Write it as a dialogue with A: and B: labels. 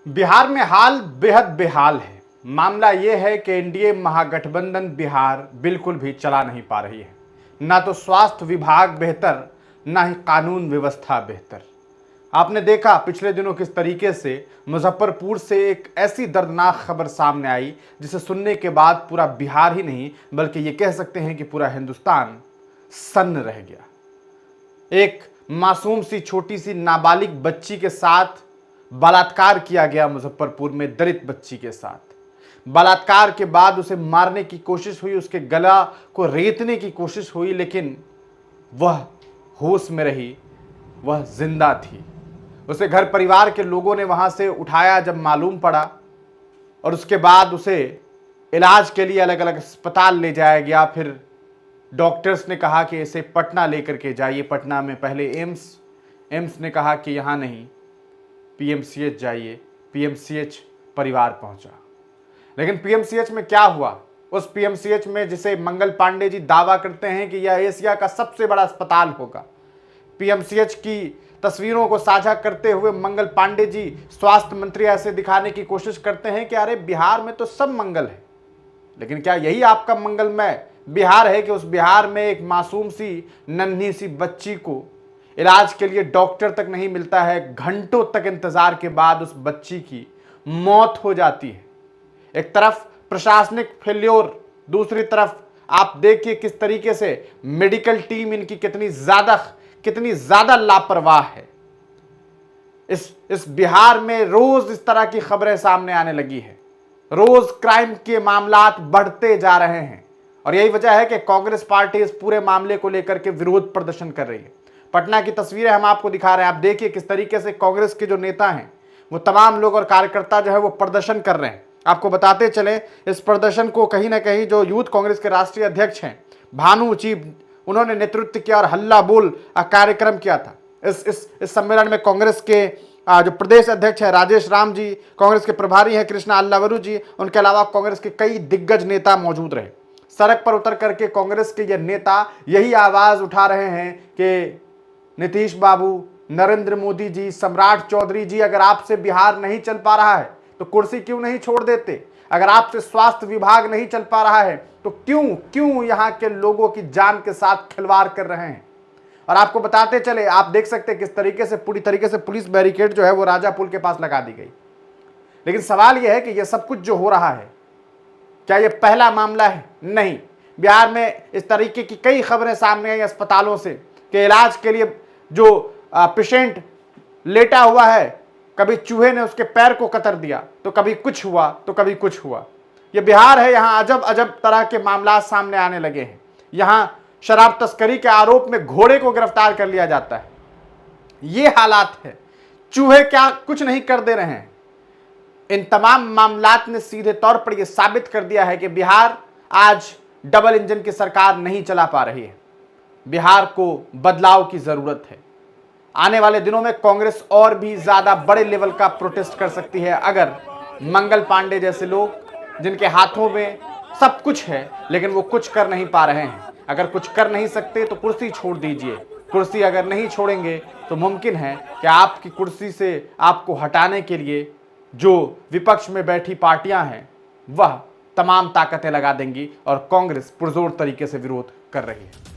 A: बिहार में हाल बेहद बेहाल है। मामला यह है कि एनडीए महागठबंधन बिहार बिल्कुल भी चला नहीं पा रही है। ना तो स्वास्थ्य विभाग बेहतर, ना ही कानून व्यवस्था बेहतर। आपने देखा पिछले दिनों किस तरीके से मुजफ्फरपुर से एक ऐसी दर्दनाक खबर सामने आई जिसे सुनने के बाद पूरा बिहार ही नहीं बल्कि ये कह सकते हैं कि पूरा हिंदुस्तान सन्न रह गया। एक मासूम सी छोटी सी नाबालिग बच्ची के साथ बलात्कार किया गया। मुजफ्फरपुर में दलित बच्ची के साथ बलात्कार के बाद उसे मारने की कोशिश हुई, उसके गला को रेतने की कोशिश हुई, लेकिन वह होश में रही, वह जिंदा थी। उसे घर परिवार के लोगों ने वहां से उठाया जब मालूम पड़ा, और उसके बाद उसे इलाज के लिए अलग अलग अस्पताल ले जाया गया। फिर डॉक्टर्स ने कहा कि इसे पटना लेकर के जाइए। पटना में पहले एम्स ने कहा कि यहाँ नहीं, पीएमसीएच जाइए। पीएमसीएच परिवार पहुंचा, लेकिन पीएमसीएच में क्या हुआ? उस पीएमसीएच में जिसे मंगल पांडे जी दावा करते हैं कि यह एशिया का सबसे बड़ा अस्पताल होगा, पीएमसीएच की तस्वीरों को साझा करते हुए मंगल पांडे जी स्वास्थ्य मंत्री ऐसे दिखाने की कोशिश करते हैं कि अरे बिहार में तो सब मंगल है। लेकिन क्या यही आपका मंगलमय बिहार है कि उस बिहार में एक मासूम सी नन्ही सी बच्ची को इलाज के लिए डॉक्टर तक नहीं मिलता है, घंटों तक इंतजार के बाद उस बच्ची की मौत हो जाती है। एक तरफ प्रशासनिक फेल्योर, दूसरी तरफ आप देखिए किस तरीके से मेडिकल टीम इनकी कितनी ज्यादा लापरवाह है। इस बिहार में रोज इस तरह की खबरें सामने आने लगी है। रोज क्राइम के मामलात बढ़ते जा रहे हैं, और यही वजह है कि कांग्रेस पार्टी इस पूरे मामले को लेकर के विरोध प्रदर्शन कर रही है। पटना की तस्वीरें हम आपको दिखा रहे हैं। आप देखिए किस तरीके से कांग्रेस के जो नेता हैं, वो तमाम लोग और कार्यकर्ता जो है वो प्रदर्शन कर रहे हैं। आपको बताते चले, इस प्रदर्शन को कहीं ना कहीं जो यूथ कांग्रेस के राष्ट्रीय अध्यक्ष हैं भानु चीब, उन्होंने नेतृत्व किया और हल्ला बोल कार्यक्रम किया था। इस सम्मेलन में कांग्रेस के जो प्रदेश अध्यक्ष है राजेश राम जी, कांग्रेस के प्रभारी हैं कृष्णा अल्लावरू जी, उनके अलावा कांग्रेस के कई दिग्गज नेता मौजूद रहे। सड़क पर उतर करके कांग्रेस के ये नेता यही आवाज उठा रहे हैं कि नीतीश बाबू, नरेंद्र मोदी जी, सम्राट चौधरी जी, अगर आपसे बिहार नहीं चल पा रहा है तो कुर्सी क्यों नहीं छोड़ देते? अगर आपसे स्वास्थ्य विभाग नहीं चल पा रहा है तो क्यों यहाँ के लोगों की जान के साथ खिलवाड़ कर रहे हैं? और आपको बताते चले, आप देख सकते हैं किस तरीके से पूरी तरीके से पुलिस बैरिकेड जो है वो राजा पुल के पास लगा दी गई। लेकिन सवाल यह है कि यह सब कुछ जो हो रहा है, क्या यह पहला मामला है? नहीं। बिहार में इस तरीके की कई खबरें सामने आई अस्पतालों से कि इलाज के लिए जो पेशेंट लेटा हुआ है, कभी चूहे ने उसके पैर को कतर दिया, तो कभी कुछ हुआ तो कभी कुछ हुआ। यह बिहार है, यहाँ अजब अजब तरह के मामला सामने आने लगे हैं। यहाँ शराब तस्करी के आरोप में घोड़े को गिरफ्तार कर लिया जाता है। ये हालात है। चूहे क्या कुछ नहीं कर दे रहे हैं। इन तमाम मामलात ने सीधे तौर पर यह साबित कर दिया है कि बिहार आज डबल इंजन की सरकार नहीं चला पा रही है। बिहार को बदलाव की जरूरत है। आने वाले दिनों में कांग्रेस और भी ज्यादा बड़े लेवल का प्रोटेस्ट कर सकती है अगर मंगल पांडे जैसे लोग, जिनके हाथों में सब कुछ है लेकिन वो कुछ कर नहीं पा रहे हैं, अगर कुछ कर नहीं सकते तो कुर्सी छोड़ दीजिए। कुर्सी अगर नहीं छोड़ेंगे तो मुमकिन है कि आपकी कुर्सी से आपको हटाने के लिए जो विपक्ष में बैठी पार्टियां हैं वह तमाम ताकतें लगा देंगी, और कांग्रेस पुरजोर तरीके से विरोध कर रही है।